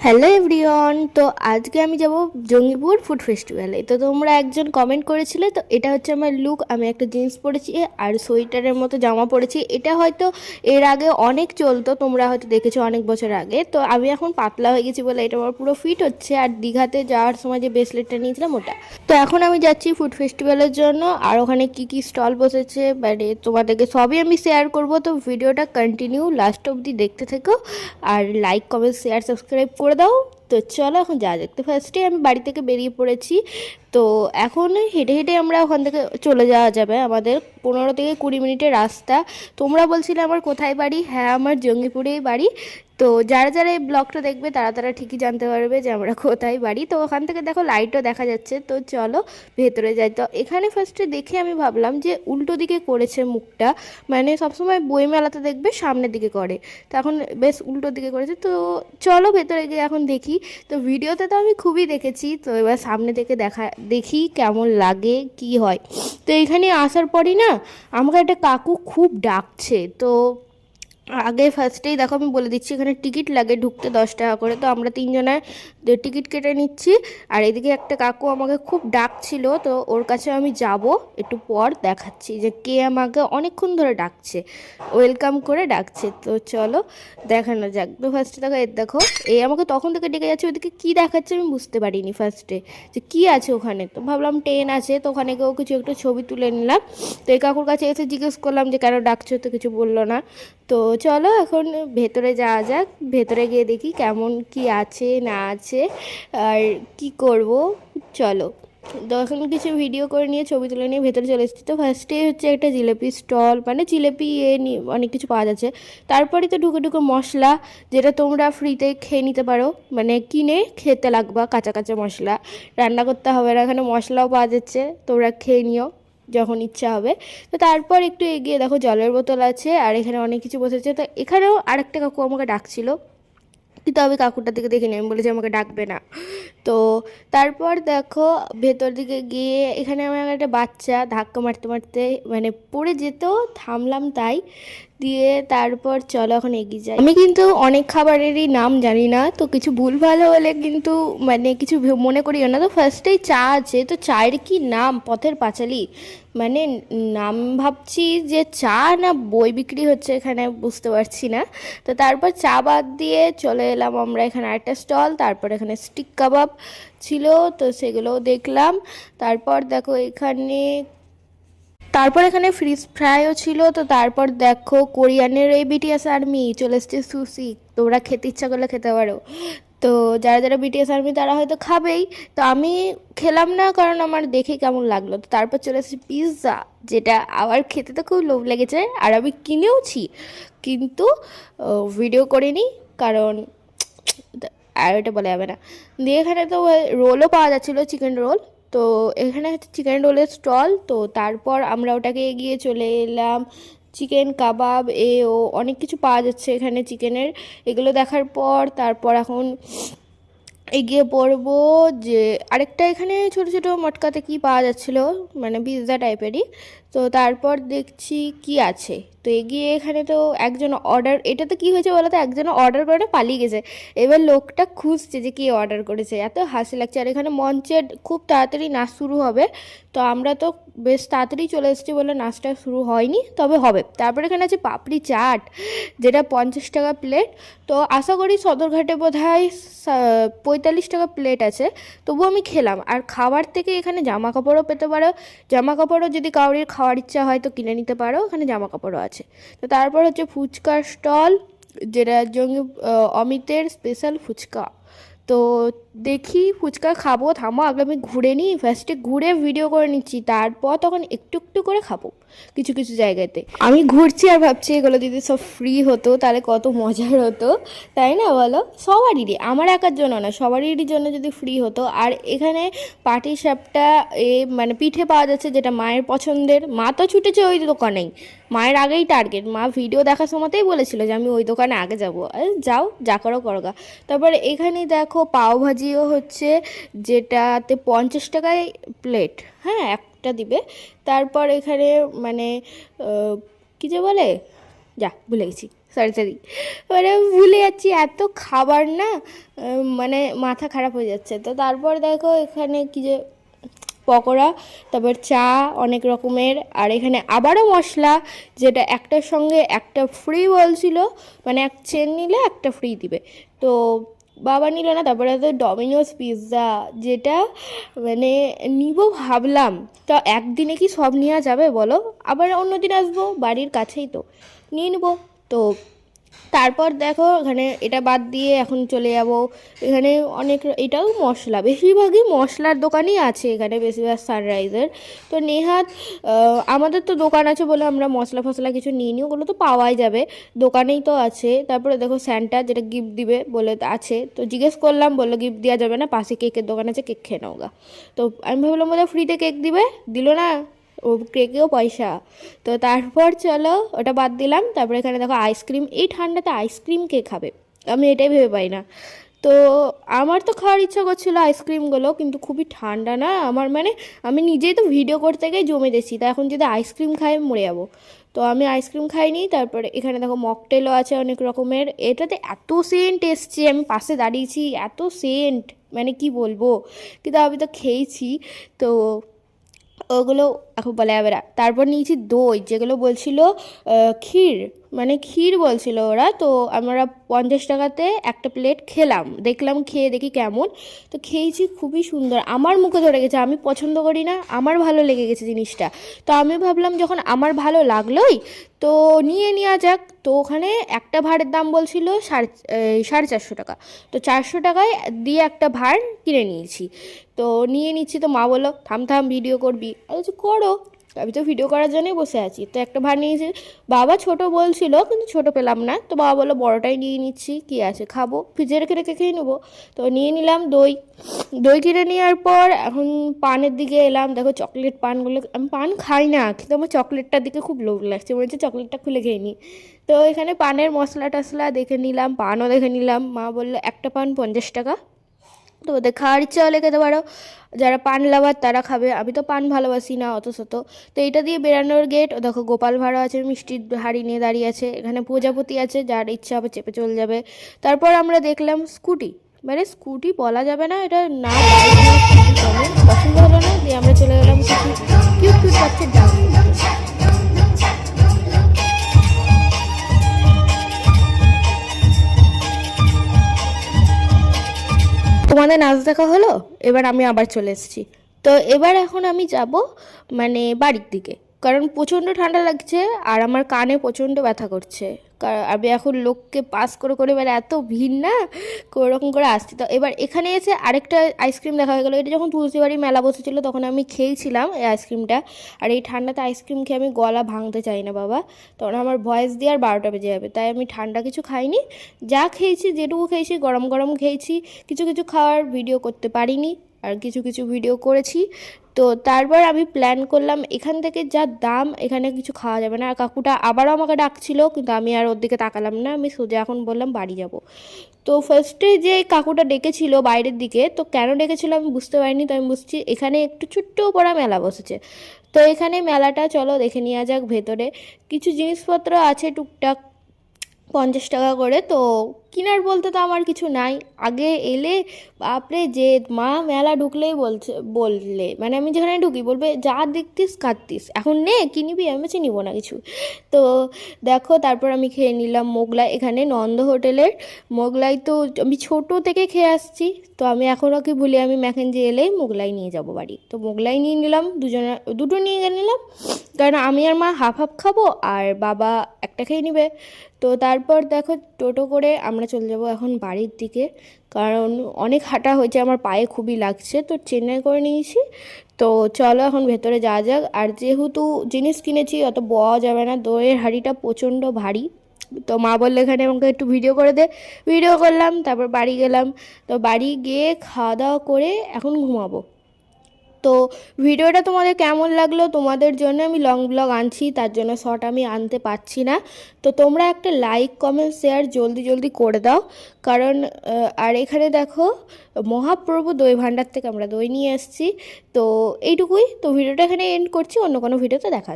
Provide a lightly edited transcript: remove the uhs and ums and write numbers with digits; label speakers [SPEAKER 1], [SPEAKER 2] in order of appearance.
[SPEAKER 1] Hello everyone, তো আজকে আমি যাব জঙ্গিপুর ফুড ফেস্টিভ্যালে। তো তোমরা একজন কমেন্ট করেছিলে, তো এটা হচ্ছে আমার লুক। আমি একটা জিন্স পরেছি আর সোয়েটারের মতো জামা পরেছি। এটা হয়তো এর আগে অনেক চলতো, তোমরা হয়তো দেখেছো অনেক বছর আগে। তো আমি এখন পাতলা হয়ে গেছি বলে এটা আমার পুরো ফিট হচ্ছে। আর দীঘাতে যাওয়ার সময় যে ব্রেসলেটটা নিয়েছিলাম ওটা। তো এখন আমি যাচ্ছি ফুড ফেস্টিভ্যালের জন্য। আর ওখানে কি কি স্টল বসেছে মানে তোমাদেরকে সবই আমি শেয়ার করব। তো ভিডিওটা কন্টিনিউ লাস্ট অবধি দেখতে থেকো। আর লাইক কমেন্ট শেয়ার সাবস্ক্রাইব করে দাও। তো চলো এখন যা দেখতে, ফার্স্টে আমি বাড়ি থেকে বেরিয়ে পড়েছি। তো এখন হেঁটে হেঁটে আমরা ওখান থেকে চলে যাওয়া যাবে। আমাদের 15 থেকে 20 মিনিটের রাস্তা। তোমরা বলছিলে আমার কোথায় বাড়ি। হ্যাঁ, আমার জঙ্গিপুরেই বাড়ি। তো যারা যারা এই ব্লগটা দেখবে তারা তারা ঠিকই জানতে পারবে যে আমরা কোথায় বাড়ি। তো ওখান থেকে দেখো লাইটও দেখা যাচ্ছে। তো চলো ভেতরে যাই। তো এখানে ফার্স্টে দেখে আমি ভাবলাম যে উল্টো দিকে করেছে মুখটা, মানে সবসময় বইমেলাতে দেখবে সামনের দিকে করে, তো এখন বেশ উল্টো দিকে করেছে। তো চলো ভেতরে গিয়ে এখন দেখি। তো ভিডিওতে তো আমি খুবই দেখেছি, তো এবার সামনে থেকে দেখি কেমন লাগে কি হয়। তো এখানে আসার পরই না আমাকে একটা কাকু খুব ডাকছে। তো আগে ফার্স্টেই দেখো আমি বলে দিচ্ছি, এখানে টিকিট লাগে ঢুকতে 10 টাকা করে। তো আমরা তিনজনের টিকিট কেটে নিচ্ছি। আর এদিকে একটা কাকু আমাকে খুব ডাকছিল, তো ওর কাছে আমি যাব একটু পর, দেখাচ্ছি যে কে আমাকে অনেকক্ষণ ধরে ডাকছে, ওয়েলকাম করে ডাকছে। তো চলো দেখানো যাক। তো ফার্স্টে দেখো দেখো এই আমাকে তখন থেকে ডেকে যাচ্ছে। ওদিকে কী দেখাচ্ছে আমি বুঝতে পারিনি ফার্স্টে যে কী আছে ওখানে। তো ভাবলাম ট্রেন আছে, তো ওখানে কেউ কিছু একটু ছবি তুলে নিলাম। তো এই কাকুর কাছে এসে জিজ্ঞেস করলাম যে কেন ডাকছো, তো কিছু বললো না। তো চলো এখন ভেতরে যাওয়া যাক। ভেতরে গিয়ে দেখি কেমন কি আছে না আছে আর কি করব। চলো, তো এখন কিছু ভিডিও করে নিয়ে ছবি তুলে নিয়ে ভেতরে চলে এসেছি। তো ফার্স্টে হচ্ছে একটা জিলেপি স্টল, মানে জিলেপি অনেক কিছু পাওয়া যাচ্ছে। তারপরে তো ঢুকে ঢুকে মশলা, যেটা তোমরা ফ্রিতে খেয়ে নিতে পারো, মানে কিনে খেতে লাগবা। কাঁচা কাঁচা মশলা, রান্না করতে হবে না, এখানে মশলাও পাওয়া যাচ্ছে, তোমরা খেয়ে নিও যখন ইচ্ছা হবে। তো তারপর একটু এগিয়ে দেখো জলের বোতল আছে, আর এখানে অনেক কিছু বসেছে। তো এখানেও আরেকটা কাকু আমাকে ডাকছিল, কিন্তু আমি কাকুরটার দিকে দেখিনি, আমি বলেছি আমাকে ডাকবে না। তো তারপর দেখো ভেতর দিকে গিয়ে এখানে আমার একটা বাচ্চা ধাক্কা মারতে মারতে মানে পড়ে যেত, থামলাম তাই দিয়ে। তারপর চলো এখন এগিয়ে যাই। আমি কিন্তু অনেক খাবারেরই নাম জানি না, তো কিছু ভুল ভাল হলে কিন্তু মানে কিছু মনে করিও না। তো ফার্স্টেই চা আছে, তো চায়ের কি নাম পথের পাঁচালী, মানে নাম ভাবছি যে চা না বই বিক্রি হচ্ছে এখানে, বুঝতে পারছি না। তো তারপর চা বাদ দিয়ে চলে এলাম আমরা এখানে আরেকটা স্টল। তারপর এখানে স্টিক কাবাব ছিল, তো সেগুলোও দেখলাম। তারপর দেখো এখানে ফ্রিজ ফ্রাইও ছিল। তো তারপর দেখো কোরিয়ানের এই বিটিএস আর্মি চলে এসছে সুশি, তোমরা খেতে ইচ্ছা করলে খেতে পারো। তো যারা যারা বিটিএস আর্মি তারা হয়তো খাবেই। তো আমি খেলাম না, কারণ আমার দেখে কেমন লাগলো। তো তারপর চলে এসেছি পিৎজা, যেটা আবার খেতে তো খুব লোভ লেগেছে। আর আমি কিনেওছি, কিন্তু ভিডিও করিনি, কারণ আর ওটা বলা যাবে না। দিয়ে এখানে তো রোলও পাওয়া যাচ্ছিলো, চিকেন রোল। তো এখানে হচ্ছে চিকেন রোলের স্টল। তো তারপর আমরা ওটাকে এগিয়ে চলে এলাম চিকেন কাবাব ও অনেক কিছু পাওয়া যাচ্ছে এখানে চিকেনের। এগুলো দেখার পর তারপর এখন এগিয়ে পড়বো যে আরেকটা এখানে ছোট ছোট মটকাতে কি পাওয়া যাচ্ছিল, মানে পিৎজা টাইপেরই। তো তারপর দেখছি কি আছে। তো এগিয়ে এখানে তো একজন অর্ডার, এটাতে কি হয়েছে বলো তো, একজন অর্ডার করে পালিয়ে গেছে। এবার লোকটা খুঁজছে যে কে অর্ডার করেছে, এত হাসি লাগছে। আর এখানে মঞ্চে খুব তাড়াতাড়ি নাচ শুরু হবে। তো আমরা তো বেশ তাড়াতাড়ি চলে এসেছি বলে নাচটা শুরু হয়নি, তবে হবে। তারপরে এখানে আছে পাপড়ি চাট, যেটা 50 টাকা প্লেট। তো আশা করি সদরঘাটে বোধ হয় 45 টাকা প্লেট আছে। তবুও আমি খেলাম। আর খাবার থেকে এখানে জামা কাপড়ও পেতে পারো, জামা কাপড়ও যদি কাউরির খাওয়ার ইচ্ছা হয় তো কিনে নিতে পারো, এখানে জামা কাপড়ও আছে। তো তারপর হচ্ছে ফুচকার স্টল, যেটা অমিতের স্পেশাল ফুচকা। তো দেখি ফুচকা খাবো, থামো আগে আমি ঘুরে নিই, ফার্স্টে ঘুরে ভিডিও করে নিচ্ছি, তারপর তখন একটু একটু করে খাবো কিছু কিছু জায়গাতে। আমি ঘুরছি আর ভাবছি এগুলো যদি সব ফ্রি হতো তাহলে কত মজার হতো, তাই না বলো? সবারই, আমার একার জন্য না, সবারই জন্য যদি ফ্রি হতো। আর এখানে পাটিসাপটা মানে পিঠে পাওয়া যাচ্ছে, যেটা মায়ের পছন্দের। মা তো ছুটেছে ওই দোকানেই, মায়ের আগেই টার্গেট। মা ভিডিও দেখার সময়তেই বলেছিল যে আমি ওই দোকানে আগে যাবো। যাও, যা করো করোগা। তারপরে এখানে দেখো পাওভাজিও হচ্ছে, যেটাতে 50 টাকায় প্লেট, হ্যাঁ একটা দিবে। তারপর এখানে মানে কী যে বলে, যা ভুলে গেছি। সরি মানে ভুলে যাচ্ছি, এত খাবার না মানে মাথা খারাপ হয়ে যাচ্ছে। তো তারপর দেখো এখানে কি যে পকোড়া, তারপর চা অনেক রকমের, আর এখানে আবারও মশলা, যেটা একটার সঙ্গে একটা ফ্রি বলছিল, মানে এক চেন নিলে একটা ফ্রি দিবে, তো বাবা নিল না। তারপরে তো ডমিনোস পিৎজা, যেটা মানে নিব ভাবলাম, তা একদিনে কি সব নেওয়া যাবে বলো, আবার অন্য দিন আসবো, বাড়ির কাছেই তো নিয়ে নেবো। তো তারপর দেখো এখানে এটা বাদ দিয়ে এখন চলে যাব, এখানে অনেক, এটাও মশলা, বেশিরভাগই মশলার দোকানই আছে এখানে, বেশিরভাগ সানরাইজের। তো নেহাত আমাদের তো দোকান আছে বলে আমরা মশলা ফসলা কিছু নিই নি, ওগুলো তো পাওয়াই যাবে, দোকানেই তো আছে। তারপরে দেখো স্যান্টা, যেটা গিফট দিবে বলে আছে, তো জিজ্ঞেস করলাম, বললো গিফট দেওয়া যাবে না, পাশে কেকের দোকান আছে, কেক খেয়ে নাও গা। তো আমি ভাবলাম বোধহয় ফ্রিতে কেক দিবে, দিল না, ও কেকেও পয়সা। তো তারপর চলো ওটা বাদ দিলাম। তারপরে এখানে দেখো আইসক্রিম, এই ঠান্ডাতে আইসক্রিম কে খাবে, আমি এটাই ভেবে পাই না। তো আমার তো খাওয়ার ইচ্ছা করছিলো আইসক্রিমগুলো, কিন্তু খুবই ঠান্ডা না আমার, মানে আমি নিজেই তো ভিডিও করতে গিয়ে জমে দিচ্ছি, তা এখন যদি আইসক্রিম খাই মরে যাবো। তো আমি আইসক্রিম খাইনি। তারপরে এখানে দেখো মকটেলও আছে অনেক রকমের, এটাতে এত সেন্ট এসছে, আমি পাশে দাঁড়িয়েছি, এত সেন্ট মানে কি বলবো, কিন্তু আমি তো খেয়েছি। তো ওগুলো এখন বলা যাবে না। তারপর নিয়েছি দই, যেগুলো বলছিল ক্ষীর, মানে ক্ষীর বলছিল ওরা, তো আমরা 50 টাকাতে একটা প্লেট খেলাম, দেখলাম খেয়ে দেখি কেমন। তো খেয়েছি, খুবই সুন্দর, আমার মুখে ধরে গেছে, আমি পছন্দ করি না, আমার ভালো লেগে গেছে জিনিসটা। তো আমি ভাবলাম যখন আমার ভালো লাগলোই তো নিয়ে নেওয়া যাক। তো ওখানে একটা ভাঁড়ের দাম বলছিল 450 টাকা, তো 400 টাকায় দিয়ে একটা ভাঁড় কিনে নিয়েছি। তো নিয়ে নিচ্ছি, তো মা বললো থাম থাম ভিডিও করবি, আমি বলছি করো, আমি তো ভিডিও করার জন্যই বসে আছি। তো একটা ভাঁড় নিয়েছি, বাবা ছোট বলছিল কিন্তু ছোট পেলাম না, তো বাবা বললো বড়টাই নিয়ে নিচ্ছি, কি আছে খাবো, ফ্রিজে রেখে রেখে খেয়ে নেবো। তো নিয়ে নিলাম দই। দই কিনে নেওয়ার পর এখন পানের দিকে এলাম, দেখো চকলেট পানগুলো, আমি পান খাই না কিন্তু আমার চকলেটটার দিকে খুব লোভ লাগছে, মনে হচ্ছে চকলেটটা খুলে খেয়ে নিই। তো এখানে পানের মশলা টশলা দেখে নিলাম, পানও দেখে নিলাম, মা বললো একটা পান 50 টাকা, তো ওদের খাওয়ার ইচ্ছা হলে খেতে পারো, যারা পান লাভার তারা খাবে, আমি তো পান ভালোবাসি না অত শত। তো এটা দিয়ে বেরানোর গেট, ও দেখো গোপাল ভাঁড়ও আছে, মিষ্টির হাঁড়ি নিয়ে দাঁড়িয়ে আছে, এখানে প্রজাপতি আছে, যার ইচ্ছা হবে চেপে চলে যাবে। তারপর আমরা দেখলাম স্কুটি, মানে স্কুটি বলা যাবে না, এটা না বাইক না স্কুটি, তেমন পছন্দ হলো না, দিয়ে আমরা চলে গেলাম কিছু কিউট কিউট বাচ্চার ডাক দেখতে। তোমাদের নাচ দেখা হলো, এবার আমি আবার চলে এসেছি। তো এবার এখন আমি যাব মানে বাড়ির দিকে, কারণ প্রচণ্ড ঠান্ডা লাগছে আর আমার কানে প্রচণ্ড ব্যথা করছে, আমি এখন লোককে পাস করে করে এবার এত ভিড় না, ওরকম করে আসছি। তো এবার এখানে এসে আরেকটা আইসক্রিম দেখা হয়ে গেলো, এটা যখন তুলসীবাড়ি মেলা বসেছিলো তখন আমি খেয়েছিলাম এই আইসক্রিমটা, আর এই ঠান্ডাতে আইসক্রিম খেয়ে আমি গলা ভাঙতে চাই না বাবা, তখন আমার ভয়েস দিয়ে আর 12টা বেজে যাবে, তাই আমি ঠান্ডা কিছু খাইনি, যা খেয়েছি যেটুকু খেয়েছি গরম গরম খেয়েছি, কিছু কিছু খাওয়ার ভিডিও করতে পারিনি আর কিছু কিছু ভিডিও করেছি। তো তারপর আমি প্ল্যান করলাম, এখান থেকে যা দাম এখানে কিছু খাওয়া যাবে না, আর কাকুটা আবারও আমাকে ডাকছিল কিন্তু আমি আর ওর দিকে তাকালাম না, আমি সোজা এখন বললাম বাড়ি যাব। তো ফার্স্টে যে কাকুটা ডেকেছিল বাইরের দিকে, তো কেন ডেকেছিল আমি বুঝতে পারিনি, তো আমি বুঝছি এখানে একটু ছোট্ট পড়া মেলা বসেছে। তো এখানে মেলাটা চলো দেখে নেওয়া যাক, ভেতরে কিছু জিনিসপত্র আছে টুকটাক 50 টাকা করে, তো কিনার বলতে তো আমার কিছু নাই, আগে এলে বাপরে, যে মা মেলা ঢুকলেই বললে মানে আমি যেখানে ঢুকি বলবে যা দেখতিস কাঁদতিস, এখন নে কিনবি, আমি বলছি নিবো না কিছু। তো দেখো তারপর আমি খেয়ে নিলাম মোগলাই, এখানে নন্দ হোটেলের মোগলাই, তো আমি ছোটো থেকে খেয়ে আসছি, তো আমি এখনও কি ভুলি, আমি ম্যাকেঞ্জি এলেই মোগলাই নিয়ে যাব বাড়ি, তো মোগলাই নিয়ে নিলাম, দুটো নিয়ে নিলাম, কারণ আমি আর মা হাফ হাফ খাবো আর বাবা একটা খেয়ে নিবে। তো তারপর দেখো টোটো করে আমরা চলে যাব এখন বাড়ির দিকে, কারণ অনেক হাঁটা হয়েছে, আমার পায়ে খুবই লাগছে, তো চেন্নাই করে নিয়েছি। তো চলো এখন ভেতরে যাওয়া যাক, আর যেহেতু জিনিস কিনেছি অত বওয়া যাবে না, দইয়ের হাঁড়িটা প্রচণ্ড ভারী, তো মা বললে এখানে আমাকে একটু ভিডিও করে দে, ভিডিও করলাম, তারপর বাড়ি গেলাম। তো বাড়ি গিয়ে খাওয়া দাওয়া করে এখন ঘুমাবো। তো ভিডিওটা তোমাদের কেমন লাগলো, তোমাদের জন্য আমি লং ব্লগ আনছি, তার জন্য শর্ট আমি আনতে পারছি না, তো তোমরা একটা লাইক কমেন্ট শেয়ার জলদি জলদি করে দাও, কারণ আর এখানে দেখো মহাপ্রভু দই ভাণ্ডার থেকে আমরা দই নিয়ে এসেছি। তো এইটুকুই, তো ভিডিওটা এখানে এন্ড করছি, অন্য কোনো ভিডিওতে দেখা